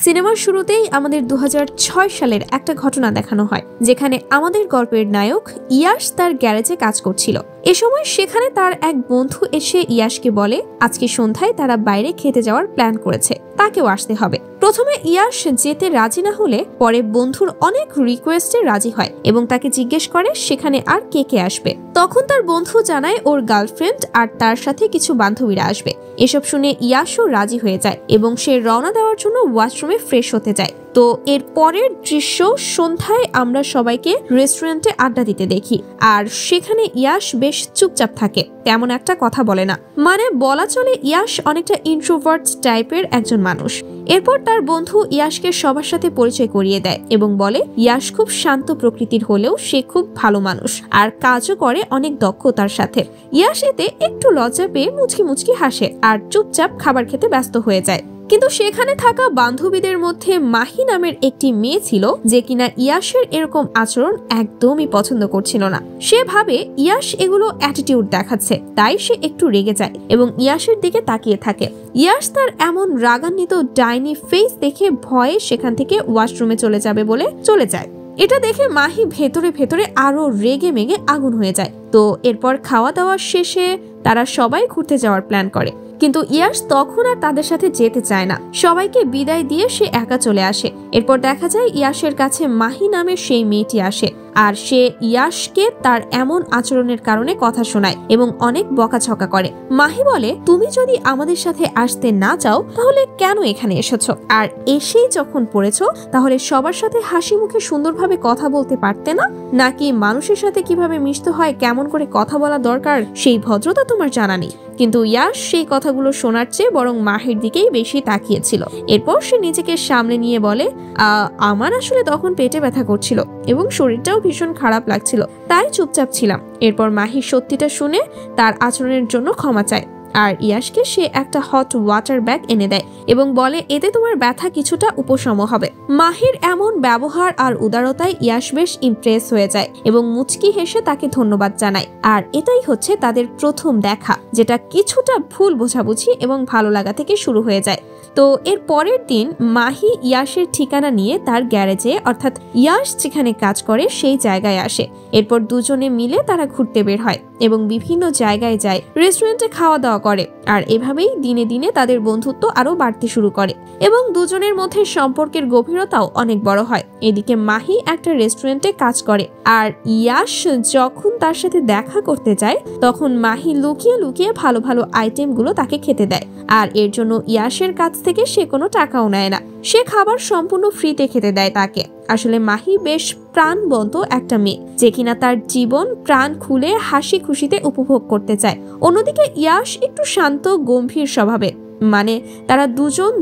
সিনেমার শুরুতেই আমাদের 2006 সালের একটা ঘটনা দেখানো হয়, যেখানে আমাদের গল্পের নায়ক ইয়াশ তার গ্যারেজে কাজ করছিল। এ সময় সেখানে তার এক বন্ধু এসে ইয়াশকে বলে আজকে সন্ধ্যায় তারা বাইরে খেতে যাওয়ার প্ল্যান করেছে, তাকেও আসতে হবে। প্রথমে ইয়াশ যেতে রাজি না হলে পরে বন্ধুর অনেক রিকোয়েস্টে রাজি হয় এবং তাকে জিজ্ঞেস করে সেখানে আর কে কে আসবে। তখন তার বন্ধু জানায় ওর গার্লফ্রেন্ড আর তার সাথে কিছু বান্ধবীরা আসবে। এসব শুনে ইয়াশও রাজি হয়ে যায় এবং সে রওনা দেওয়ার জন্য ওয়াশরুমে ফ্রেশ হতে যায়। তো এর পরের দৃশ্য, সন্ধ্যায় আমরা সবাইকে রেস্টুরেন্টে আড্ডা দিতে দেখি, আর সেখানে ইয়াশ বেশ চুপচাপ থাকে, তেমন একটা কথা বলে না। মানে বলা চলে ইয়াশ অনেকটা ইন্ট্রোভার্ট টাইপের একজন মানুষ। এরপর তার বন্ধু ইয়াশকে সবার সাথে পরিচয় করিয়ে দেয় এবং বলে ইয়াশ খুব শান্ত প্রকৃতির হলেও সে খুব ভালো মানুষ আর কাজও করে অনেক দক্ষতার সাথে। ইয়াশ এতে একটু লজ্জা পেয়ে মুচকি মুচকি হাসে আর চুপচাপ খাবার খেতে ব্যস্ত হয়ে যায়। কিন্তু সেখানে থাকা বান্ধবীদের মধ্যে মাহি নামের একটি মেয়ে ছিল যে কিনা ইয়াশের এরকম আচরণ একদমই পছন্দ করছিল না। সে ভাবে ইয়াশ এগুলো অ্যাটিটিউড দেখাচ্ছে, তাই সে একটু রেগে যায় এবং ইয়াশের দিকে তাকিয়ে থাকে। ইয়াশ তার এমন রাগান্বিত ডাইনি ফেস দেখে ভয়ে সেখান থেকে ওয়াশরুমে চলে যাবে বলে চলে যায়। এটা দেখে মাহি ভেতরে ভেতরে আরো রেগে মেগে আগুন হয়ে যায়। তো এরপর খাওয়া দাওয়া শেষে তারা সবাই ঘুরতে যাওয়ার প্ল্যান করে, কিন্তু ইয়াশ তখন আর তাদের সাথে যেতে চায় না। সবাইকে বিদায় দিয়ে সে একা চলে আসে। এরপর দেখা যায় ইয়াশের কাছে মাহি নামের সেই মেয়েটি আসে আর সে ইয়াশকে তার এমন আচরণের কারণে কথা শোনায় এবং অনেক বকাঝকা করে। মাহি বলে তুমি যদি আমাদের সাথে আসতে না চাও তাহলে কেন এখানে এসেছো, আর এসেই যখন পড়েছো তাহলে সবার সাথে হাসি মুখে সুন্দরভাবে কথা বলতে পারতে না, নাকি মানুষের সাথে কিভাবে মিশতে হয়, কেমন করে কথা বলা দরকার সেই ভদ্রতা তোমার জানা নেই। কিন্তু ইয়াশ সেই কথাগুলো শোনার চেয়ে বরং মাহির দিকেই বেশি তাকিয়েছিল। এরপর সে নিজেকে সামনে নিয়ে বলে আমার আসলে তখন পেটে ব্যথা করছিল এবং শরীরটাও ভীষণ খারাপ লাগছিল, তাই চুপচাপ ছিলাম। এরপর মাহির সত্যিটা শুনে তার আচরণের জন্য ক্ষমা চায় আর ইয়াশকে সে একটা হট ওয়াটার ব্যাগ এনে দেয় এবং বলে এতে তোমার ব্যথা কিছুটা উপশম হবে। মাহির এমন ব্যবহার আর উদারতায় ইয়াশ বেশ ইমপ্রেস হয়ে যায় এবং মুচকি হেসে তাকে ধন্যবাদ জানায়। আর এটাই হচ্ছে তাদের প্রথম দেখা, যেটা কিছুটা ভুল বোঝাবুঝি এবং ভালো লাগা থেকে শুরু হয়ে যায়। তো এর পরের দিন মাহি ইয়াশের ঠিকানা নিয়ে তার গ্যারেজে, অর্থাৎ ইয়াশ যেখানে কাজ করে সেই জায়গায় আসে। এরপর দুজনে মিলে তারা ঘুরতে বের হয় এবং বিভিন্ন জায়গায় যায়, রেস্টুরেন্টে খাওয়া দাওয়া করে। আর এভাবেই দিনে দিনে তাদের বন্ধুত্ব আরো বাড়তে শুরু করে এবং দুজনের মধ্যে সম্পর্কের গভীরতাও অনেক বড় হয়। এদিকে মাহি একটা রেস্টুরেন্টে কাজ করে আর ইয়াশ যখন তার সাথে দেখা করতে যায় তখন মাহি লুকিয়ে লুকিয়ে ভালো ভালো আইটেমগুলো তাকে খেতে দেয়, আর এর জন্য ইয়াশের কাছ থেকে সে কোনো টাকাও নেয় না। সে খাবার সম্পূর্ণ ফ্রিতে খেতে দেয় তাকে। আসলে মাহি বেশ প্রাণবন্ত একটা মেয়ে, যে কিনা তার জীবন প্রাণ খুলে হাসি খুশিতে উপভোগ করতে চায়। অন্যদিকে ইয়াশ একটু শান্ত গম্ভীর স্বভাবের, মানে তারা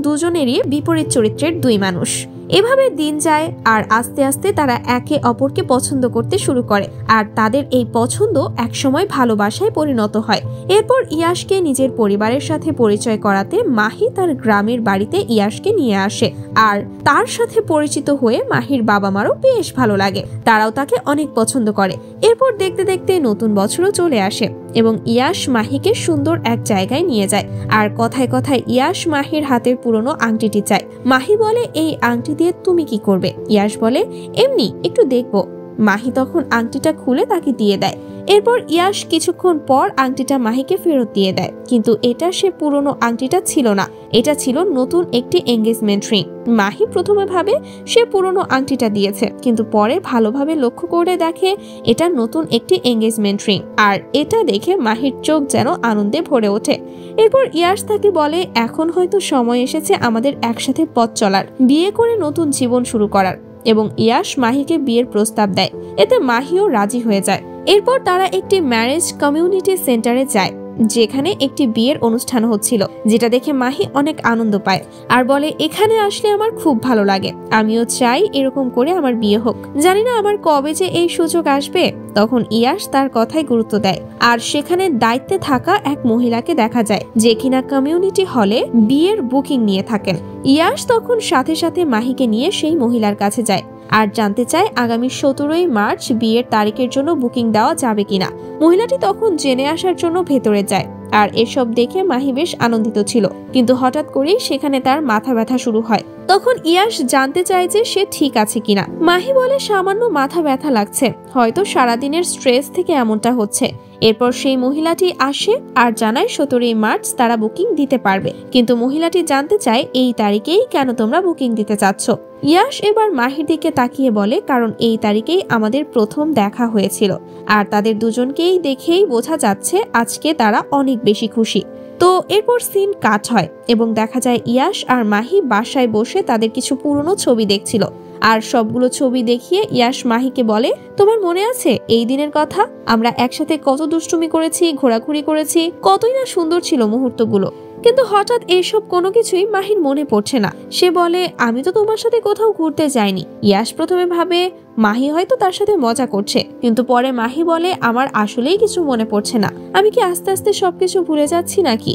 দুজনেরই বিপরীত চরিত্রের দুই মানুষ। এভাবে দিন যায় আর আস্তে আস্তে তারা একে অপরকে পছন্দ করতে শুরু করে আর তাদের এই পছন্দ একসময় ভালোবাসায় পরিণত হয়। এরপর ইয়াশকে নিজের পরিবারের সাথে পরিচয় করাতে মাহি তার গ্রামের বাড়িতে ইয়াশকে নিয়ে আসে আর তার সাথে পরিচিত হয়ে মাহির বাবা মারও বেশ ভালো লাগে, তারাও তাকে অনেক পছন্দ করে। এরপর দেখতে দেখতে নতুন বছরও চলে আসে এবং ইয়াশ মাহিকে সুন্দর এক জায়গায় নিয়ে যায় আর কথায় কথায় ইয়াশ মাহির হাতের পুরনো আংটিটি চায়। মাহি বলে এই আংটি দিয়ে তুমি কি করবে? ইয়াশ বলে এমনি একটু দেখবো। মাহি তখন আংটিটা খুলে তাকে দিয়ে দেয়। এরপর ইয়াশ কিছুক্ষণ পর আংটিটা মাহিকে ফেরত দিয়ে দেয়, কিন্তু এটা সে পুরনো আংটিটা ছিল না, এটা ছিল নতুন একটি এঙ্গেজমেন্ট রিং। মাহি প্রথমে ভাবে সে পুরনো আংটিটা দিয়েছে, কিন্তু পরে ভালোভাবে লক্ষ্য করে দেখে এটা নতুন একটি এঙ্গেজমেন্ট রিং, আর এটা দেখে মাহির চোখ যেন আনন্দে ভরে ওঠে। এরপর ইয়াশ তাকে বলে এখন হয়তো সময় এসেছে আমাদের একসাথে পথ চলার, বিয়ে করে নতুন জীবন শুরু করার, এবং ইয়াশ মাহিকে বিয়ের প্রস্তাব দেয়। এতে মাহিও রাজি হয়ে যায়। এরপর তারা একটি ম্যারেজ কমিউনিটি সেন্টারে যায়, যেখানে একটি বিয়ের অনুষ্ঠান হচ্ছিল, যেটা দেখে মাহি অনেক আনন্দ পায় আর বলে এখানে আসলে আমার খুব ভালো লাগে, আমিও চাই এরকম করে আমার বিয়ে হোক, জানি না আমার কবে যে এই সুযোগ আসবে। তখন ইয়াশ তার কথায় গুরুত্ব দেয় আর সেখানে দায়িত্বে থাকা এক মহিলাকে দেখা যায় যে কিনা কমিউনিটি হলে বিয়ের বুকিং নিয়ে থাকেন। ইয়াশ তখন সাথে সাথে মাহিকে নিয়ে সেই মহিলার কাছে যায় আর জানতে চায় আগামী 17ই মার্চ বিয়ের তারিখের জন্য বুকিং দেওয়া যাবে কিনা। মহিলাটি তখন জেনে আসার জন্য ভেতরে যায় আর এসব দেখে মাহি বেশ আনন্দিত ছিল। কিন্তু হঠাৎ করেই সেখানে তার মাথা ব্যথা শুরু হয়। তখন ইয়াশ জানতে চায় যে সে ঠিক আছে কিনা। মাহি বলে সামান্য মাথা ব্যথা লাগছে, হয়তো সারাদিনের স্ট্রেস থেকে এমনটা হচ্ছে। এরপর সেই মহিলাটি আসে আর জানায় 17 মার্চ তারা বুকিং দিতে পারবে, কিন্তু মহিলাটি জানতে চায় এই তারিখেই কেন তোমরা বুকিং দিতে চাচ্ছ। ইয়াশ এবার মাহির দিকে তাকিয়ে বলে, কারণ এই তারিখেই আমাদের প্রথম দেখা হয়েছিল আর তাদের দুজনকেই দেখেই বোঝা যাচ্ছে আজকে তারা অনেক বেশি খুশি। তো এরপর সিন কাট হয় এবং দেখা যায় ইয়াশ আর মাহি বাসায় বসে তাদের কিছু পুরনো ছবি দেখছিল। আর সবগুলো ছবি দেখিয়ে ইয়াশ মাহিকে বলে, তোমার মনে আছে এই দিনের কথা? আমরা একসাথে কত দুষ্টুমি করেছি, ঘোরাঘুরি করেছি, কতই না সুন্দর ছিল মুহূর্তগুলো। কিন্তু হঠাৎ এইসব কোনো কিছুই মাহির মনে পড়ছে না। সে বলে, আমি তো তোমার সাথে কোথাও ঘুরতে যাইনি। ইয়াশ প্রথমে ভাবে মাহি হয়তো তার সাথে মজা করছে, কিন্তু পরে মাহি বলে, আমার আসলেই কিছু মনে পড়ছে না। আমি কি আস্তে আস্তে সবকিছু ভুলে যাচ্ছি নাকি?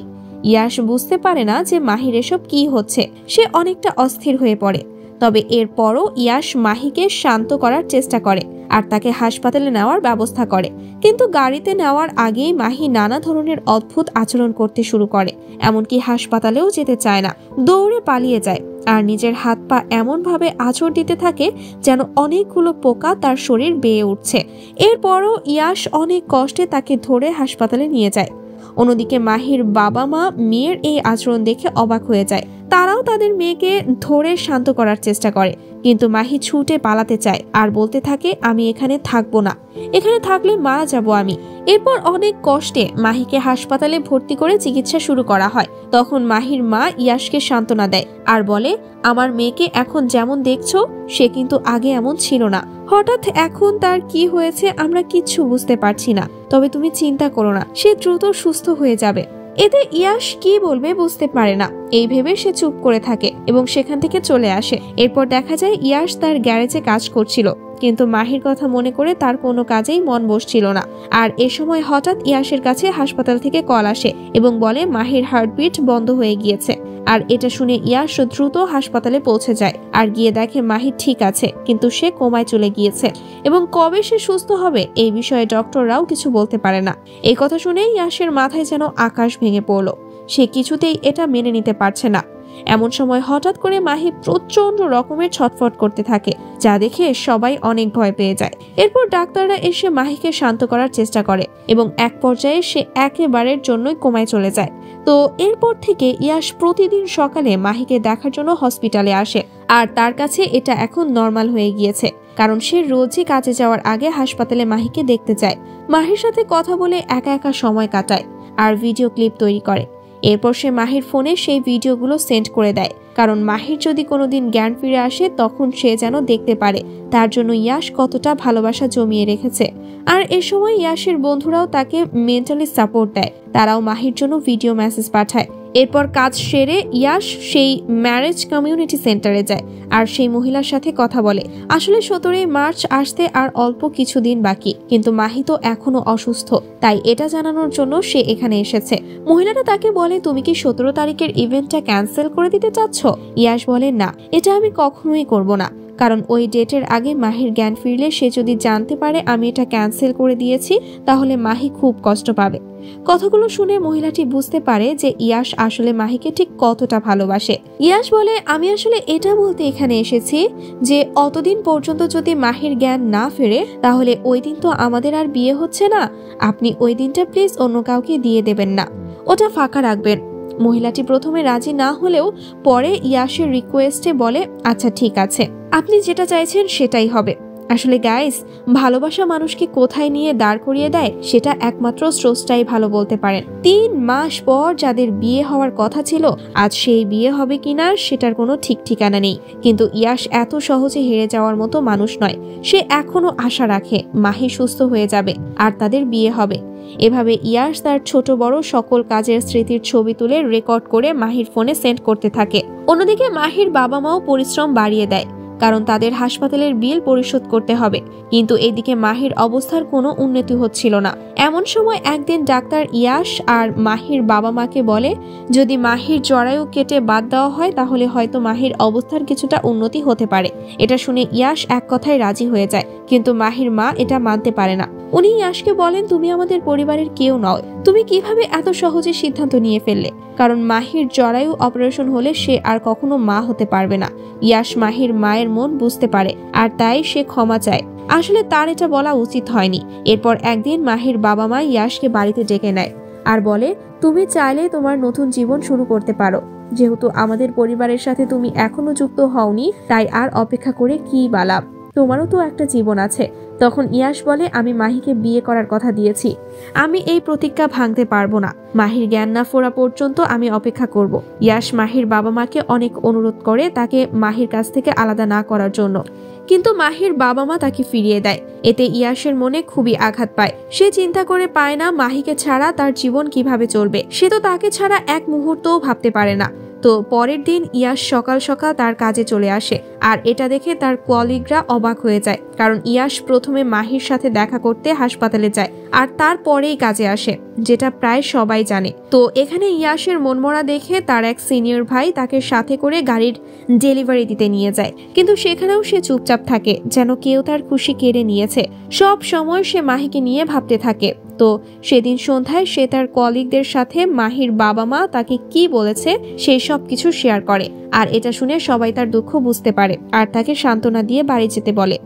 ইয়াশ বুঝতে পারে না যে মাহির এসব কি হচ্ছে। সে অনেকটা অস্থির হয়ে পড়ে। তবে এরপরও ইয়াশ মাহিকে শান্ত করার চেষ্টা করে আর তাকে হাসপাতালে নেওয়ার ব্যবস্থা করে। কিন্তু গাড়িতে নেওয়ার আগেই মাহি নানা ধরনের অদ্ভুত আচরণ করতে শুরু করে, এমনকি হাসপাতালেও যেতে চায় না, দৌড়ে পালিয়ে যায় আর নিজের হাত পা এমন ভাবে আঁচড় দিতে থাকে যেন অনেকগুলো পোকা তার শরীর বেয়ে উঠছে। এরপরও ইয়াশ অনেক কষ্টে তাকে ধরে হাসপাতালে নিয়ে যায়। অন্যদিকে মাহির বাবা মা মেয়ের এই আচরণ দেখে অবাক হয়ে যায়। তারাও তাদের মেয়েকে ধরে শান্ত করার চেষ্টা করে, কিন্তু মাহি ছুটে পালাতে চায় আর বলতে থাকে, আমি এখানে থাকবো না, এখানে থাকলে মারা যাব আমি। এরপর অনেক কষ্টে মাহিকে হাসপাতালে ভর্তি করে চিকিৎসা শুরু করা হয়। তখন মাহির মা ইয়াশকে সান্ত্বনা দেয় আর বলে, আমার মেয়েকে এখন যেমন দেখছো সে কিন্তু আগে এমন ছিল না। হঠাৎ এখন তার কি হয়েছে আমরা কিচ্ছু বুঝতে পারছি না, তবে তুমি চিন্তা করো না, সে দ্রুত সুস্থ হয়ে যাবে। এতে ইয়াশ কি বলবে বুঝতে পারে না। এই ভেবে সে চুপ করে থাকে এবং সেখান থেকে চলে আসে। এরপর দেখা যায় ইয়াশ তার গ্যারেজে কাজ করছিল, কিন্তু মাহির কথা মনে করে তার কোনো কাজেই মন বসছিল না। আর এ সময় হঠাৎ ইয়াশের কাছে হাসপাতাল থেকে কল আসে এবং বলে মাহির হার্টবিট বন্ধ হয়ে গিয়েছে। আর এটা শুনে ইয়াশ দ্রুত হাসপাতালে পৌঁছে যায় আর গিয়ে দেখে মাহি ঠিক আছে, কিন্তু সে কোমায় চলে গিয়েছে এবং কবে সে সুস্থ হবে এই বিষয়ে ডক্টররাও কিছু বলতে পারে না। এই কথা শুনে ইয়াশের মাথায় যেন আকাশ ভেঙে পড়ল। সে কিছুতেই এটা মেনে নিতে পারছে না। এমন সময় হঠাৎ করে মাহি প্রচন্ড রকমের ছটফট করতে থাকে, যা দেখে সবাই অনেক ভয় পেয়ে যায়। এরপর ডাক্তাররা এসে মাহিকে শান্ত করার চেষ্টা করে এবং এক পর্যায়ে সে একেবারের জন্যই কোমায় চলে যায়। তো এরপর থেকে ইয়াশ প্রতিদিন সকালে মাহিকে দেখার জন্য হসপিটালে আসে আর তার কাছে এটা এখন নর্মাল হয়ে গিয়েছে, কারণ সে রোজই কাজে যাওয়ার আগে হাসপাতালে মাহিকে দেখতে চায়। মাহির সাথে কথা বলে একা একা সময় কাটায় আর ভিডিও ক্লিপ তৈরি করে। এরপর সে মাহির ফোনে সেই ভিডিওগুলো সেন্ড করে দেয়, কারণ মাহির যদি কোনোদিন জ্ঞান ফিরে আসে তখন সে যেন দেখতে পারে তার জন্য ইয়াশ কতটা ভালোবাসা জমিয়ে রেখেছে। আর এ সময় ইয়াশের বন্ধুরাও তাকে মেন্টালি সাপোর্ট দেয়, তারাও মাহির জন্য ভিডিও মেসেজ পাঠায়। এরপর কাজ সেরে ইয়াশ সেই ম্যারেজ কমিউনিটি সেন্টারে যায় আর সেই মহিলার সাথে কথা বলে। আসলে 17 মার্চ আসতে আর অল্প কিছুদিন বাকি, কিন্তু মাহি তো এখনো অসুস্থ, তাই এটা জানানোর জন্য সে এখানে এসেছে। মহিলাটা তাকে বলে, তুমি কি 17 তারিখের ইভেন্টটা ক্যান্সেল করে দিতে চাচ্ছ? ইয়াশ বলে, না, এটা আমি কখনোই করব না, কারণ ওই ডেটের আগে মাহির জ্ঞান ফিরলে সে যদি জানতে পারে আমি এটা ক্যান্সেল করে দিয়েছি তাহলে মাহি খুব কষ্ট পাবে। কথাগুলো শুনে মহিলাটি বুঝতে পারে যে ইয়াশ আসলে মাহিকে ঠিক কতটা ভালোবাসে। ইয়াশ বলে, আমি আসলে এটা বলতে এখানে এসেছি যে অতদিন পর্যন্ত যদি মাহির জ্ঞান না ফেরে তাহলে ওই দিন তো আমাদের আর বিয়ে হচ্ছে না। আপনি ওই দিনটা প্লিজ অন্য কাউকে দিয়ে দেবেন না, ওটা ফাঁকা রাখবেন। মহিলাটি প্রথমে রাজি না হলেও পরে ইয়াশের রিকোয়েস্টে বলে, আচ্ছা ঠিক আছে, আপনি যেটা চাইছেন সেটাই হবে। আসলে গাইস, ভালোবাসা মানুষকে কোথায় নিয়ে দাঁড় করিয়ে দেয় সেটা একমাত্র স্রষ্টাই ভালো বলতে পারেন। 3 মাস পর যাদের বিয়ে হওয়ার কথা ছিল আজ সেই বিয়ে হবে কিনা সেটার কোনো ঠিক ঠিকানা নেই। কিন্তু ইয়াশ এত সহজে হেরে যাওয়ার মতো মানুষ নয়। সে এখনো আশা রাখে মাহি সুস্থ হয়ে যাবে আর তাদের বিয়ে হবে। এভাবে ইয়াশ তার ছোট বড় সকল কাজের স্মৃতির ছবি তুলে রেকর্ড করে মাহির ফোনে সেন্ড করতে থাকে। অন্যদিকে মাহির বাবা মাও পরিশ্রম বাড়িয়ে দেয়। কারণ তাদের হাসপাতালের বিল পরিশোধ করতে হবে। কিন্তু এদিকে মাহির অবস্থার কোনো উন্নতি হচ্ছিল না। এমন সময় একদিন ডাক্তার ইয়াশ আর মাহির বাবা মাকে বলে যদি মাহির জরায়ু কেটে বাদ দেওয়া হয় তাহলে হয়তো মাহির অবস্থার কিছুটা উন্নতি হতে পারে। এটা শুনে ইয়াশ এক কথায় রাজি হয়ে যায়, কিন্তু মাহির মা এটা মানতে পারে না। উনি ইয়াশকে বলেন, তুমি আমাদের পরিবারের কেউ নও, তুমি কিভাবে এত সহজে সিদ্ধান্ত নিয়ে ফেললে? কারণ মাহির জরায়ু অপারেশন হলে সে আর কখনো মা হতে পারবে না। ইয়াশ মাহির মায়ের মন বুঝতে পারে আর তাই সে ক্ষমা চায়। আসলে তার এটা বলা উচিত হয়নি। এরপর একদিন মাহির বাবা মা ইয়াশকে বাড়িতে ডেকে নেয় আর বলে, তুমি চাইলে তোমার নতুন জীবন শুরু করতে পারো। যেহেতু আমাদের পরিবারের সাথে তুমি এখনো যুক্ত হওনি, তাই আর অপেক্ষা করে কি বা লাভ, তোমারও তো একটা জীবন আছে। তখন ইয়াশ বলে, আমি মাহিকে বিয়ে করার কথা দিয়েছি, আমি এই প্রতিজ্ঞা ভাঙতে পারবো না। মাহির জ্ঞান না ফোরা পর্যন্ত আমি অপেক্ষা করব। ইয়াশ মাহির বাবা মাকে অনেক অনুরোধ করে তাকে মাহির কাছ থেকে আলাদা না করার জন্য, কিন্তু মাহির বাবা মা তাকে ফিরিয়ে দেয়। এতে ইয়াশের মনে খুবই আঘাত পায়। সে চিন্তা করে পায় না মাহিকে ছাড়া তার জীবন কিভাবে চলবে। সে তো তাকে ছাড়া এক মুহূর্তও ভাবতে পারে না। তো পরের দিন ইয়াশ সকাল সকাল তার কাজে চলে আসে, আর এটা দেখে তার কলিগরা অবাক হয়ে যায়, কারণ ইয়াশ প্রথমে মাহির সাথে দেখা করতে হাসপাতালে যায় আর তারপরেই কাজে আসে, যেটা প্রায় সবাই জানে। তো এখানে ইয়াশের মনমরা দেখে তার এক সিনিয়র ভাই তাকে সাথে করে গাড়ির ডেলিভারি দিতে নিয়ে যায়, কিন্তু সেখানেও সে চুপচাপ থাকে, যেন কেউ তার খুশি কেড়ে নিয়েছে। সব সময় সে মাহিকে নিয়ে ভাবতে থাকে। তো সেদিন সন্ধ্যায় সে তার কলিগদের সাথে মাহির বাবা মা তাকে কি বলেছে সেই সব কিছু শেয়ার করে, আর এটা শুনে সবাই তার দুঃখ বুঝতে পারে আর তাকে সান্ত্বনা দিয়ে বাড়ি যেতে বলে।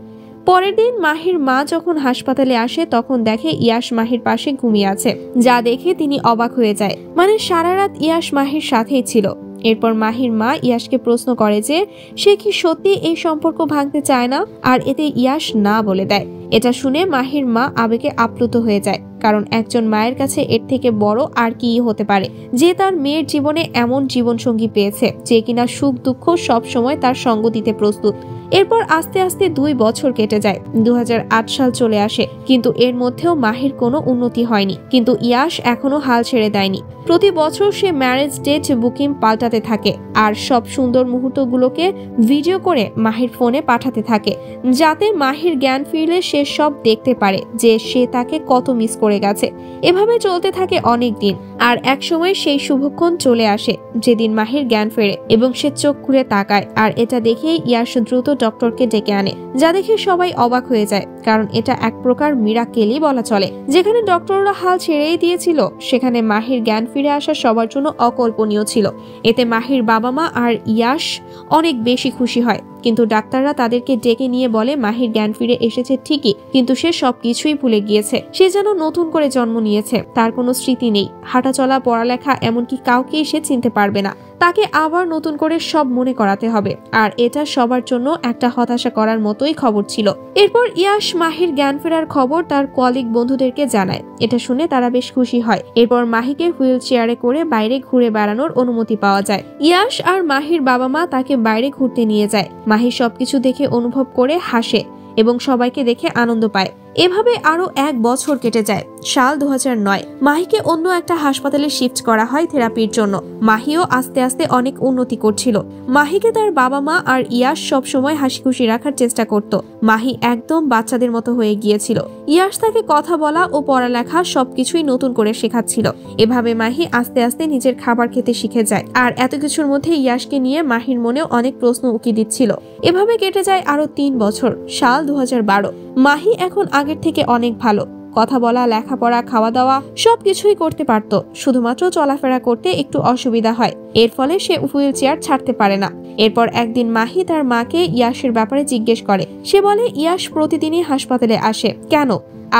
পরের দিন মাহির মা যখন হাসপাতালে আসে তখন দেখে ইয়াশ মাহির পাশে ঘুমিয়ে আছে, যা দেখে তিনি অবাক হয়ে যায়। মানে সারা রাত ইয়াশ মাহির সাথেই ছিল। এরপর মাহির মা ইয়াশকে প্রশ্ন করে যে সে কি সত্যি এই সম্পর্ক ভাঙতে চায় না, আর এতে ইয়াশ না বলে দেয়। এটা শুনে মাহির মা আবেগে আপ্লুত হয়ে যায়, কারণ একজন মায়ের কাছে এর থেকে বড় আর কি হতে পারে, যে তার মেয়ের জীবনে এমন জীবনসঙ্গী পেয়েছে যে কিনা সুখ দুঃখ সব সময় তার সঙ্গ দিতে প্রস্তুত। এরপর আস্তে আস্তে 2 বছর কেটে যায়। 2008 সাল চলে আসে, কিন্তু এর মধ্যেও মাহির কোনো উন্নতি হয়নি। কিন্তু ইয়াশ এখনো হাল ছেড়ে দেয়নি। প্রতি বছর সে ম্যারেজ ডেট বুকিং পাল্টাতে থাকে আর সব সুন্দর মুহূর্তগুলোকে ভিডিও করে মাহির ফোনে পাঠাতে থাকে, যাতে মাহির জ্ঞান ফিরলে সে সব দেখতে পারে যে সে তাকে কত মিস করে গেছে। এভাবে চলতে থাকে অনেক দিন, আর এক সময় সেই শুভক্ষণ চলে আসে যেদিন মাহির জ্ঞান ফেরে এবং সে চোখ খুলে তাকায়, আর এটা দেখেই ইয়াশ দ্রুত ডক্টরকে ডেকে আনে, যা দেখে সবাই অবাক হয়ে যায়, কারণ এটা এক প্রকার মিরাকেলই বলা চলে। যেখানে ডক্টররা হাল ছেড়েই দিয়েছিল, সেখানে মাহির জ্ঞান ফিরে আসা সবার জন্য অকল্পনীয় ছিল। এতে মাহির বাবা মা আর ইয়াশ অনেক বেশি খুশি হয়, কিন্তু ডাক্তাররা তাদেরকে ডেকে নিয়ে বলে মাহির জ্ঞান ফিরে এসেছে ঠিকই, কিন্তু সে সবকিছুই ভুলে গিয়েছে। সে যেন নতুন করে জন্ম নিয়েছে, তার কোনো স্মৃতি নেই, হাঁটাচলা, পড়ালেখা, এমনকি কাউকেই সে চিনতে পারবে না। তাকে আবার নতুন করে সব মনে করাতে হবে, আর এটা সবার জন্য একটা হতাশা করার মতোই খবর ছিল। এরপর ইয়াশ মাহির জ্ঞান ফেরার খবর তার কলিগ বন্ধুদেরকে জানায়। এটা শুনে তারা বেশ খুশি হয়। এরপর মাহিকে হুইল চেয়ারে করে বাইরে ঘুরে বেড়ানোর অনুমতি পাওয়া যায়। ইয়াশ আর মাহির বাবা মা তাকে বাইরে ঘুরতে নিয়ে যায়। মাহি সবকিছু দেখে অনুভব করে হাসে এবং সবাইকে দেখে আনন্দ পায়। এভাবে আরো 1 বছর কেটে যায়। সাল 2009। মাহিকে অন্য একটা হাসপাতালে শিফট করা হয় থেরাপির জন্য। মাহিও আস্তে আস্তে অনেক উন্নতি করছিল। মাহিকে তার বাবা মা আর ইয়াশ সব সময় হাসি খুশি রাখার চেষ্টা করত। মাহি একদম বাচ্চাদের মতো হয়ে গিয়েছিল। ইয়াশ তাকে কথা বলা ও পড়ালেখা সবকিছুই নতুন করে শেখাচ্ছিল। এভাবে মাহি আস্তে আস্তে নিজের খাবার খেতে শিখে যায়। আর এত কিছুর মধ্যে ইয়াশকে নিয়ে মাহির মনেও অনেক প্রশ্ন উকি দিচ্ছিল। এভাবে কেটে যায় আরো 3 বছর। সাল 2012। মাহি এখন আগের থেকে অনেক ভালো। কথা বলা, লেখাপড়া, খাওয়া দাওয়া সবকিছুই করতে পারত। শুধুমাত্র চলাফেরা করতে একটু অসুবিধা হয়, এর ফলে সে হুইল চেয়ার ছাড়তে পারে না। এরপর একদিন মাহি তার মাকে ইয়াশের ব্যাপারে জিজ্ঞেস করে। সে বলে ইয়াশ প্রতিদিনই হাসপাতালে আসে, কেন?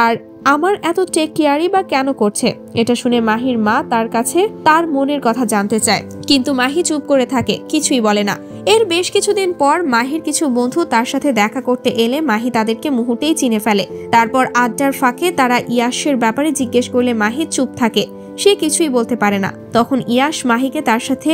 আর আমার এত টেক কেয়ারই বা কেন করছে? এটা শুনে মাহির মা তার কাছে তার মনের কথা জানতে চায়, কিন্তু মাহি চুপ করে থাকে, কিছুই বলে না। এর বেশ কিছুদিন পর মাহির কিছু বন্ধু তার সাথে দেখা করতে এলে মাহি তাদেরকে মুহূর্তেই চিনে ফেলে। তারপর আড্ডার ফাঁকে তারা ইয়াশের ব্যাপারে জিজ্ঞেস করলে মাহি চুপ থাকে, সে কিছুই বলতে পারে না। তখন ইয়াশ মাহিকে তার সাথে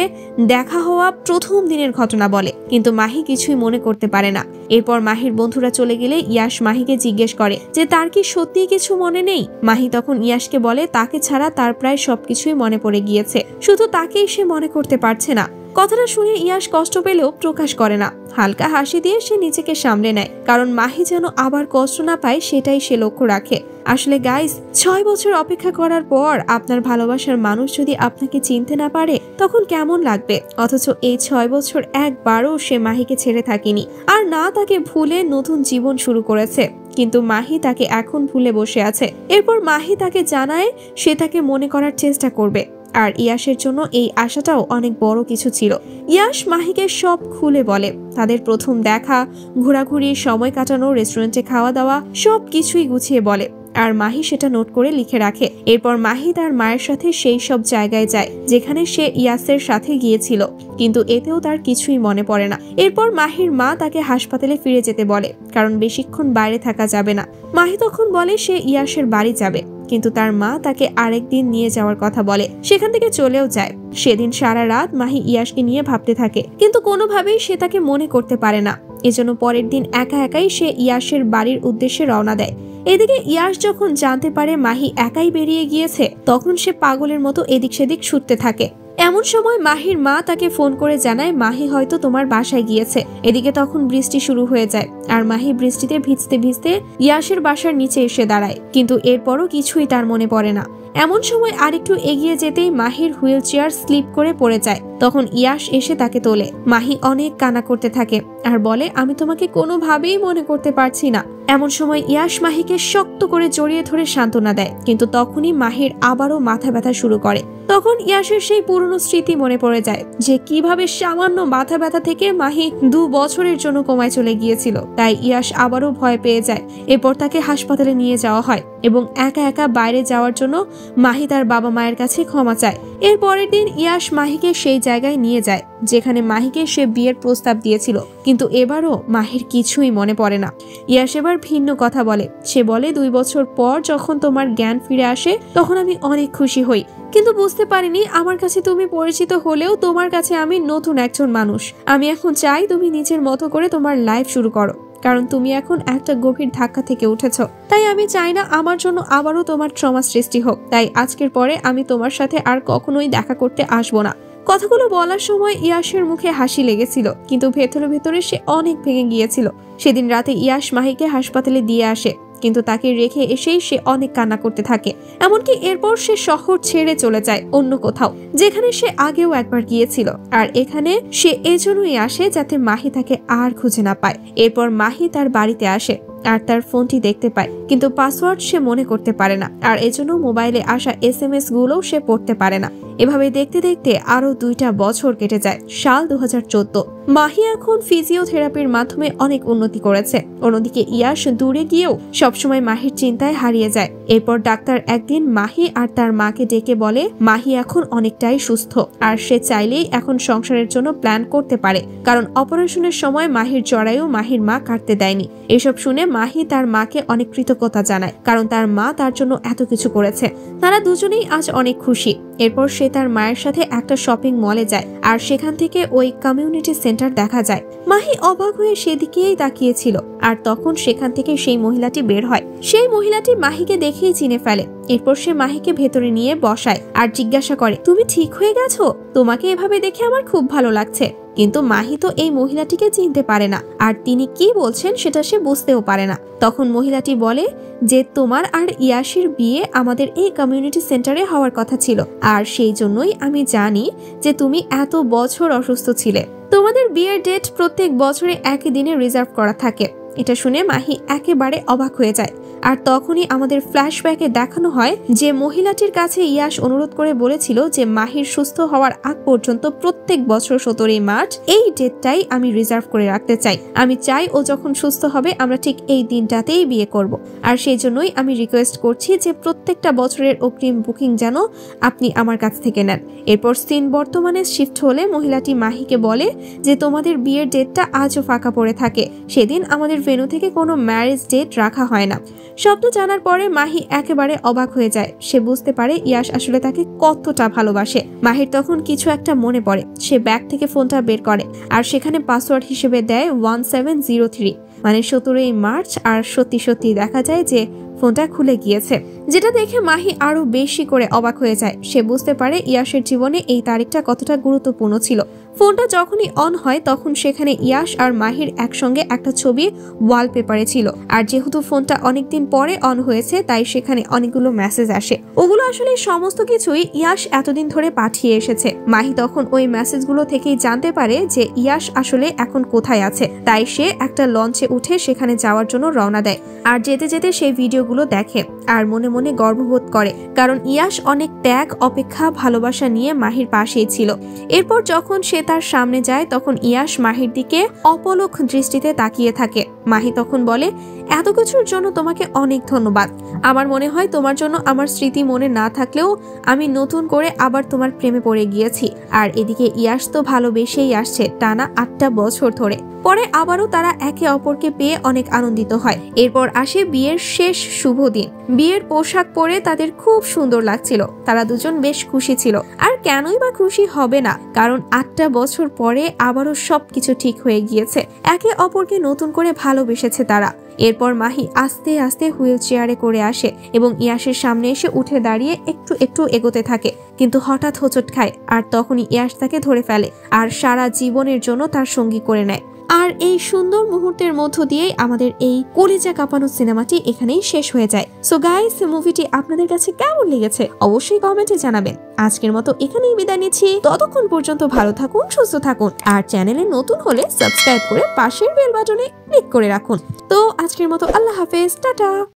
দেখা হওয়া প্রথম দিনের ঘটনা বলে, কিন্তু মাহি কিছুই মনে করতে পারে না। এরপর মাহির বন্ধুরা চলে গেলে ইয়াশ মাহিকে জিজ্ঞেস করে যে তার কি সত্যি কিছু মনে নেই। মাহি তখন ইয়াশকে বলে তাকে ছাড়া তার প্রায় সবকিছুই মনে পড়ে গিয়েছে, শুধু তাকেই সে মনে করতে পারছে না। কথাটা শুনে ইয়াশ কষ্ট পেলেও প্রকাশ করে না, হালকা হাসি দিয়ে সে নিজেকে সামলে নেয়, কারণ মাহি যেন আবার কষ্ট না পায় সেটাই সে লক্ষ্য রাখে। আসলে গাইস, 6 বছর অপেক্ষা করার পর আপনার ভালোবাসার মানুষ যদি আপনাকে চিনতে না পারে তখন কেমন লাগবে? অথচ এই 6 বছর একবারও সে মাহিকে ছেড়ে থাকেনি, আর না তাকে ভুলে নতুন জীবন শুরু করেছে। কিন্তু মাহি তাকে এখন ভুলে বসে আছে। এরপর মাহি তাকে জানায় সে তাকে মনে করার চেষ্টা করবে, আর ইয়াশের জন্য এই আশাটাও অনেক বড় কিছু ছিল। ইয়াশ মাহিকে সব খুলে বলে, তাদের প্রথম দেখা, ঘোরাঘুরি, সময় কাটানো, রেস্টুরেন্টে খাওয়া দাওয়া, সব কিছুই গুছিয়ে বলে, আর মাহি সেটা নোট করে লিখে রাখে। এরপর মাহি তার মায়ের সাথে সেই সব জায়গায় যায় যেখানে সে ইয়াসের সাথে গিয়েছিল, কিন্তু এতেও তার কিছুই মনে পড়ে না। এরপর মাহির মা তাকে হাসপাতালে ফিরে যেতে বলে, কারণ বেশিক্ষণ বাইরে থাকা যাবে না। মাহি তখন বলে সে ইয়াসের বাড়ি যাবে, কিন্তু তার মা তাকে আরেকদিন নিয়ে যাওয়ার কথা বলে, সেখান থেকে চলেও যায়। সেদিন সারা রাত মাহি ইয়াসকে নিয়ে ভাবতে থাকে, কিন্তু কোনোভাবেই সে তাকে মনে করতে পারে না। এজন্য পরের দিন একা একাই সে ইয়াসের বাড়ির উদ্দেশ্যে রওনা দেয়। এদিকে ইয়াস যখন জানতে পারে মাহি একাই বেরিয়ে গিয়েছে, তখন সে পাগলের মতো এদিক সেদিক ছুটতে থাকে। এমন সময় মাহির মা তাকে ফোন করে জানায় মাহি হয়তো তোমার বাসায় গিয়েছে। এদিকে তখন বৃষ্টি শুরু হয়ে যায়, আর মাহি বৃষ্টিতে ভিজতে ভিজতে ইয়াসের বাসার নিচে এসে দাঁড়ায়, কিন্তু এরপরও কিছুই তার মনে পড়ে না। এমন সময় আরেকটু এগিয়ে যেতেই মাহির হুইল চেয়ার স্লিপ করে পড়ে যায়। তখন ইয়াস এসে তাকে তোলে। মাহি অনেক কান্না করতে থাকে আর বলে, আমি তোমাকে কোনোভাবেই মনে করতে পারছি না। এমন সময় ইয়াস মাহিকে শক্ত করে জড়িয়ে ধরে সান্ত্বনা দেয়, কিন্তু তখনই মাহির আবারও মাথা ব্যথা শুরু করে। তখন ইয়াসের সেই পুরনো স্মৃতি মনে পড়ে যায় যে কিভাবে সামান্য মাথা ব্যথা থেকে মাহি 2 বছরের জন্য কোমায় চলে গিয়েছিল। তাই ইয়াস আবারও ভয় পেয়ে যায়। এরপর তাকে হাসপাতালে নিয়ে যাওয়া হয় এবং একা একা বাইরে যাওয়ার জন্য মাহি তার বাবা মায়ের কাছে ক্ষমা চায়। এর পরের দিন ইয়াস মাহিকে সেই জায়গায় নিয়ে যায় যেখানে মাহিকে সে বিয়ের প্রস্তাব দিয়েছিল, কিন্তু এবারও মাহির কিছুই মনে পড়ে না। ইয়াস এবার ভিন্ন কথা বলে। সে বলে, 2 বছর পর যখন তোমার জ্ঞান ফিরে আসে তখন আমি অনেক খুশি হই, কিন্তু বুঝতে পারিনি আমার কাছে তুমি পরিচিত হলেও তোমার কাছে আমি নতুন একজন মানুষ। আমি এখন চাই তুমি নিজের মতো করে তোমার লাইফ শুরু করো, কারণ তুমি এখন একটা গভীর ধাক্কা থেকে উঠেছ। তাই আমি চাই না আমার জন্য আবারও তোমার ট্রমা সৃষ্টি হোক। তাই আজকের পরে আমি তোমার সাথে আর কখনোই দেখা করতে আসবো না। কথাগুলো বলার সময় ইয়াসের মুখে হাসি লেগেছিল, কিন্তু ভেতরে ভেতরে সে অনেক ভেঙে গিয়েছিল। সেদিন রাতে ইয়াস মাহিকে হাসপাতালে দিয়ে আসে, কিন্তু তাকে রেখে এসেই সে অনেক কান্না করতে থাকে। এমনকি এরপর সে শহর ছেড়ে চলে যায় অন্য কোথাও, যেখানে সে আগেও একবার গিয়েছিল। আর এখানে সে এজন্যই আসে যাতে মাহি তাকে আর খুঁজে না পায়। এরপর মাহি তার বাড়িতে আসে আর তার ফোনটি দেখতে পায়, কিন্তু পাসওয়ার্ড সে মনে করতে পারে না, আর এজন্য মোবাইলে আসা SMS গুলোও সে পড়তে পারে না। এভাবে দেখতে দেখতে আরো 2টা বছর কেটে যায়। সাল 2014। মাহি এখন ফিজিওথেরাপির মাধ্যমে অনেক উন্নতি করেছে। অন্যদিকে ইয়াস দূরে গিয়েও সবসময় মাহির চিন্তায় হারিয়ে যায়। এরপর ডাক্তার একদিন মাহি আর তার মাকে ডেকে বলে মাহি এখন অনেকটাই সুস্থ, আর সে চাইলেই এখন সংসারের জন্য প্ল্যান করতে পারে, কারণ অপারেশনের সময় মাহির জরায়ু মাহির মা কাটতে দেয়নি। এসব শুনে মাহি তার মাকে অনেক কৃতজ্ঞতা জানায়, কারণ তার মা তার জন্য এত কিছু করেছে। তারা দুজনেই আজ অনেক খুশি। এরপর সে তার মায়ের সাথে একটা শপিং মলে যায়, আর সেখান থেকে ওই কমিউনিটি সেন্টার দেখা যায়। মাহি অবাক হয়ে সেদিকেই তাকিয়েছিল, আর তখন সেখান থেকে সেই মহিলাটি বের হয়। সেই মহিলাটি মাহিকে দেখেই চিনে ফেলে। এরপর সে মাহিকে ভেতরে নিয়ে বসায় আর জিজ্ঞাসা করে, তুমি ঠিক হয়ে গেছো? তোমাকে এভাবে দেখে আমার খুব ভালো লাগছে। কিন্তু মাহি তো এই মহিলাটিকে চিনতে পারে না, আর তিনি কি বলছেন সেটা সে বুঝতেও পারে না। তখন মহিলাটি বলে যে তোমার আর ইয়াসের বিয়ে আমাদের এই কমিউনিটি সেন্টারে হওয়ার কথা ছিল, আর সেই জন্যই আমি জানি যে তুমি এত বছর অসুস্থ ছিলে। তোমাদের বিয়ের ডেট প্রত্যেক বছরে একই দিনে রিজার্ভ করা থাকে। এটা শুনে মাহি একেবারে অবাক হয়ে যায়। আর তখনই আমাদের ফ্ল্যাশব্যাকে দেখানো হয় যে মহিলাটির কাছে ইয়াস অনুরোধ করে বলেছিল যে মাহির সুস্থ হওয়ার আগ পর্যন্ত প্রত্যেক বছর 17 মার্চ এই ডেটটাই আমি রিজার্ভ করে রাখতে চাই। আমি চাই ও যখন সুস্থ হবে আমরা ঠিক এই দিনটাতেই বিয়ে করব, আর সেই জন্যই আমি রিকোয়েস্ট করছি যে প্রত্যেকটা বছরের অগ্রিম বুকিং যেন আপনি আমার কাছ থেকে নেন। এরপর সিন বর্তমানে শিফট হলে মহিলাটি মাহিকে বলে যে তোমাদের বিয়ের ডেটটা আজও ফাঁকা পড়ে থাকে। সেদিন আমাদের ভেন্যু থেকে কোনো ম্যারেজ ডেট রাখা হয় না। শব্দ জানার পরে মাহি একেবারে অবাক হয়ে যায়। সে বুঝতে পারে ইয়াস আসলে তাকে কতটা ভালোবাসে। মাহির তখন কিছু একটা মনে পড়ে। সে ব্যাগ থেকে ফোনটা বের করে আর সেখানে পাসওয়ার্ড হিসেবে দেয় 1703, মানে 17 মার্চ। আর সত্যি সত্যি দেখা যায় যে ফোনটা খুলে গিয়েছে, যেটা দেখে মাহি আরো বেশি করে অবাক হয়ে যায়। সে বুঝতে পারে ইয়াশের জীবনে এই তারিখটা কতটা গুরুত্বপূর্ণ ছিল। ফোনটা যখনই অন হয় তখন সেখানে ইয়াশ আর মাহির একসঙ্গে একটা ছবি ওয়ালপেপারে ছিল। আর যেহেতু ফোনটা অনেকদিন পরে অন হয়েছে তাই সেখানে অনেকগুলো মেসেজ আসে। ওগুলো আসলে সমস্ত কিছুই ইয়াশ এতদিন ধরে পাঠিয়ে এসেছে। মাহি তখন ওই মেসেজগুলো থেকেই জানতে পারে যে ইয়াশ আসলে এখন কোথায় আছে। তাই সে একটা লঞ্চে উঠে সেখানে যাওয়ার জন্য রওনা দেয়। আর যেতে যেতে সেই ভিডিওগুলো দেখে আর মনে মনে গর্ববোধ করে, কারণ ইয়াশ অনেক ত্যাগ, অপেক্ষা, ভালোবাসা নিয়ে মাহির পাশেই ছিল। এরপর যখন সে তার সামনে যায় তখন ইয়াশ মাহির দিকে অপলক দৃষ্টিতে তাকিয়ে থাকে। মাহি তখন বলে, এত কিছুর জন্য তোমাকে অনেক ধন্যবাদ। আমার মনে হয় তোমার জন্য আমার স্মৃতি মনে না থাকলেও আমি নতুন করে আবার তোমার প্রেমে পড়ে গিয়েছি। আর এদিকে ইয়াশ তো ভালোবেসেই আসছে টানা 8টা বছর ধরে। পরে আবারও তারা একে অপরকে পেয়ে অনেক আনন্দিত হয়। এরপর আসে বিয়ের শেষ শুভ দিন। বিয়ের পোশাক পরে তাদের খুব সুন্দর লাগছিল। তারা দুজন বেশ খুশি ছিল। আর কেনই বা খুশি হবে না, কারণ 8টা বছর পরে আবারও সবকিছু ঠিক হয়ে গিয়েছে। একে অপরকে নতুন করে ভালোবেসেছে তারা। এরপর মাহি আস্তে আস্তে হুইল চেয়ারে করে আসে এবং ইয়াশের সামনে এসে উঠে দাঁড়িয়ে একটু একটু এগোতে থাকে, কিন্তু হঠাৎ হোঁচট খায়। আর তখনই ইয়াশ তাকে ধরে ফেলে আর সারা জীবনের জন্য তার সঙ্গী করে নেয়। আর এই সুন্দর মুহূর্তের মধ্য দিয়েই আমাদের এই কলিজা কাঁপানো সিনেমাটি এখানেই শেষ হয়ে যায়। সো গাইস, মুভিটি আপনাদের কাছে কেমন লেগেছে অবশ্যই কমেন্টে জানাবেন। আজকের মতো এখানেই বিদায় নিচ্ছি। ততক্ষণ পর্যন্ত ভালো থাকুন, সুস্থ থাকুন। আর চ্যানেলে নতুন হলে সাবস্ক্রাইব করে পাশের বেল বাটনে ক্লিক করে রাখুন। তো আজকের মতো আল্লাহ হাফেজ, টাটা।